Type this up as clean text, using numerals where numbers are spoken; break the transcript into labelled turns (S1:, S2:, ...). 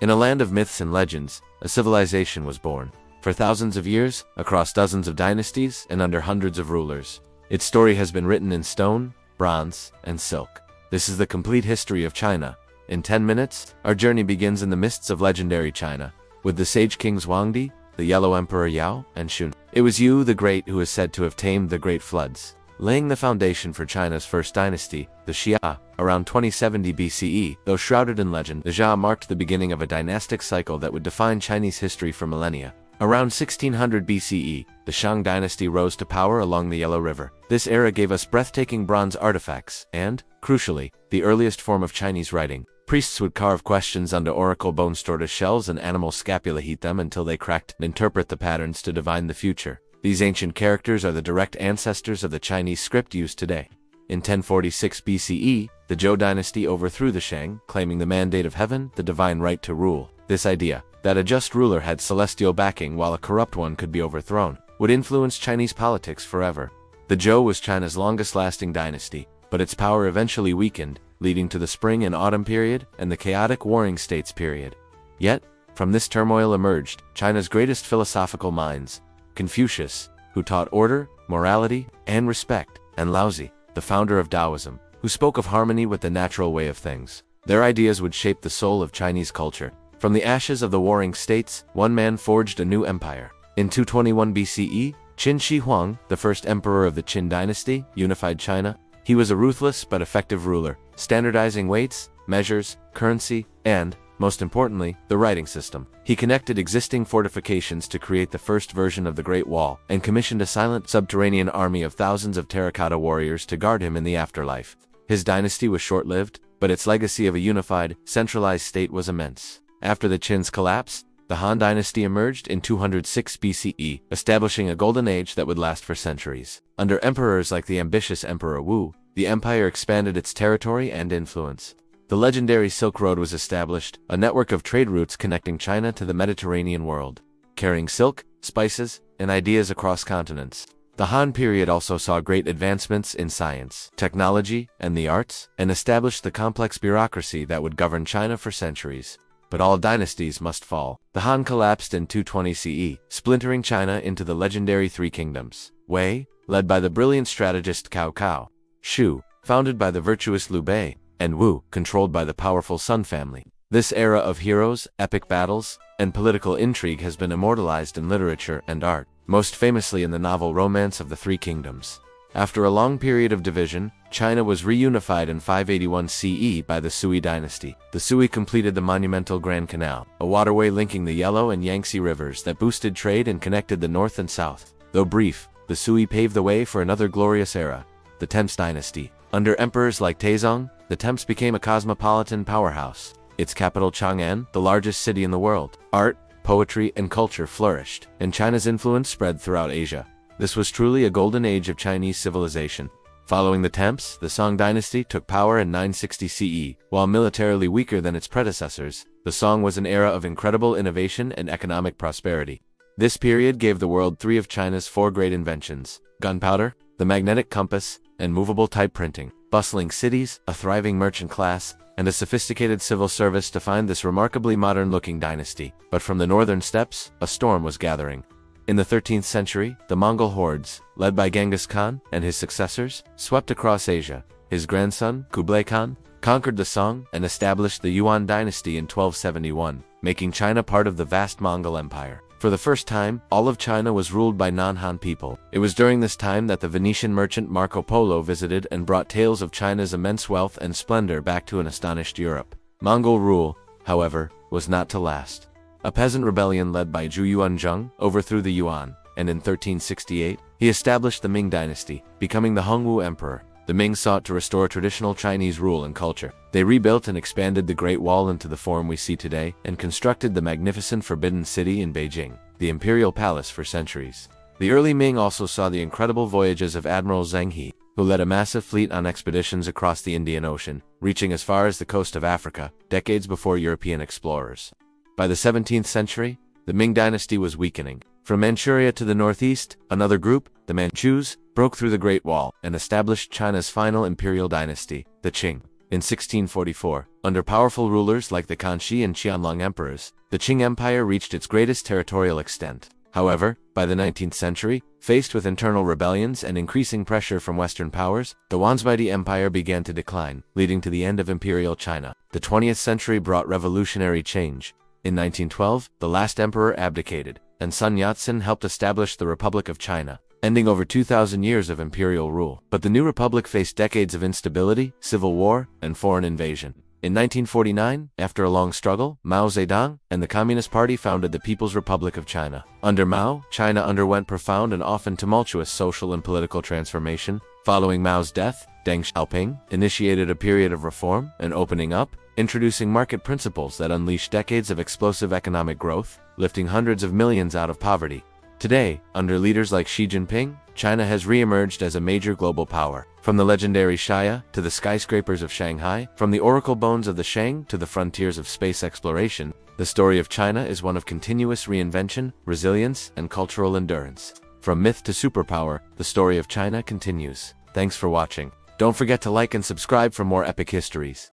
S1: In a land of myths and legends, a civilization was born. For thousands of years, across dozens of dynasties, and under hundreds of rulers. Its story has been written in stone, bronze, and silk. This is the complete history of China. In 10 minutes, our journey begins in the mists of legendary China, with the sage kings Huangdi, the Yellow Emperor Yao, and Shun. It was Yu the Great who is said to have tamed the Great Floods, laying the foundation for China's first dynasty, the Xia, around 2070 BCE. Though shrouded in legend, the Xia marked the beginning of a dynastic cycle that would define Chinese history for millennia. Around 1600 BCE, the Shang dynasty rose to power along the Yellow River. This era gave us breathtaking bronze artifacts and, crucially, the earliest form of Chinese writing. Priests would carve questions onto oracle bones stored as shells, and animal scapula heat them until they cracked and interpret the patterns to divine the future. These ancient characters are the direct ancestors of the Chinese script used today. In 1046 BCE, the Zhou dynasty overthrew the Shang, claiming the mandate of heaven, the divine right to rule. This idea, that a just ruler had celestial backing while a corrupt one could be overthrown, would influence Chinese politics forever. The Zhou was China's longest-lasting dynasty, but its power eventually weakened, leading to the Spring and Autumn period and the chaotic Warring States period. Yet, from this turmoil emerged China's greatest philosophical minds: Confucius, who taught order, morality, and respect, and Laozi, the founder of Taoism, who spoke of harmony with the natural way of things. Their ideas would shape the soul of Chinese culture. From the ashes of the Warring States, one man forged a new empire. In 221 BCE, Qin Shi Huang, the first emperor of the Qin dynasty, unified China. He was a ruthless but effective ruler, standardizing weights, measures, currency, and, most importantly, the writing system. He connected existing fortifications to create the first version of the Great Wall, and commissioned a silent subterranean army of thousands of terracotta warriors to guard him in the afterlife. His dynasty was short-lived, but its legacy of a unified, centralized state was immense. After the Qin's collapse, the Han dynasty emerged in 206 BCE, establishing a golden age that would last for centuries. Under emperors like the ambitious Emperor Wu, the empire expanded its territory and influence. The legendary Silk Road was established, a network of trade routes connecting China to the Mediterranean world, carrying silk, spices, and ideas across continents. The Han period also saw great advancements in science, technology, and the arts, and established the complex bureaucracy that would govern China for centuries. But all dynasties must fall. The Han collapsed in 220 CE, splintering China into the legendary Three Kingdoms: Wei, led by the brilliant strategist Cao Cao; Shu, founded by the virtuous Liu Bei; and Wu, controlled by the powerful Sun family. This era of heroes, epic battles, and political intrigue has been immortalized in literature and art, most famously in the novel Romance of the Three Kingdoms. After a long period of division, China was reunified in 581 CE by the Sui dynasty. The Sui completed the monumental Grand Canal, a waterway linking the Yellow and Yangtze rivers that boosted trade and connected the north and south. Though brief, the Sui paved the way for another glorious era, the Temps dynasty. Under emperors like Taizong, the Temps became a cosmopolitan powerhouse. Its capital Chang'an, the largest city in the world. Art, poetry, and culture flourished, and China's influence spread throughout Asia. This was truly a golden age of Chinese civilization. Following the Temps, the Song dynasty took power in 960 CE. While militarily weaker than its predecessors, the Song was an era of incredible innovation and economic prosperity. This period gave the world three of China's four great inventions: gunpowder, the magnetic compass, and movable type printing. Bustling cities, a thriving merchant class, and a sophisticated civil service defined this remarkably modern-looking dynasty. But from the northern steppes, a storm was gathering. In the 13th century, the Mongol hordes, led by Genghis Khan and his successors, swept across Asia. His grandson, Kublai Khan, conquered the Song and established the Yuan dynasty in 1271, making China part of the vast Mongol Empire. For the first time, all of China was ruled by non-Han people. It was during this time that the Venetian merchant Marco Polo visited and brought tales of China's immense wealth and splendor back to an astonished Europe. Mongol rule, however, was not to last. A peasant rebellion led by Zhu Yuanzheng overthrew the Yuan, and in 1368, he established the Ming dynasty, becoming the Hongwu emperor. The Ming sought to restore traditional Chinese rule and culture. They rebuilt and expanded the Great Wall into the form we see today, and constructed the magnificent Forbidden City in Beijing, the imperial palace for centuries. The early Ming also saw the incredible voyages of Admiral Zheng He, who led a massive fleet on expeditions across the Indian Ocean, reaching as far as the coast of Africa, decades before European explorers. By the 17th century, the Ming dynasty was weakening. From Manchuria to the northeast, another group, the Manchus, broke through the Great Wall and established China's final imperial dynasty, the Qing. In 1644, under powerful rulers like the Kanshi and Qianlong emperors, the Qing Empire reached its greatest territorial extent. However, by the 19th century, faced with internal rebellions and increasing pressure from Western powers, the once mighty empire began to decline, leading to the end of imperial China. The 20th century brought revolutionary change. In 1912, the last emperor abdicated, and Sun Yat-sen helped establish the Republic of China, ending over 2,000 years of imperial rule. But the new republic faced decades of instability, civil war, and foreign invasion. In 1949, after a long struggle, Mao Zedong and the Communist Party founded the People's Republic of China. Under Mao, China underwent profound and often tumultuous social and political transformation. Following Mao's death, Deng Xiaoping initiated a period of reform and opening up, introducing market principles that unleashed decades of explosive economic growth, lifting hundreds of millions out of poverty. Today, under leaders like Xi Jinping, China has re-emerged as a major global power. From the legendary Shaya to the skyscrapers of Shanghai, from the oracle bones of the Shang to the frontiers of space exploration, the story of China is one of continuous reinvention, resilience, and cultural endurance. From myth to superpower, the story of China continues. Thanks for watching. Don't forget to like and subscribe for more epic histories.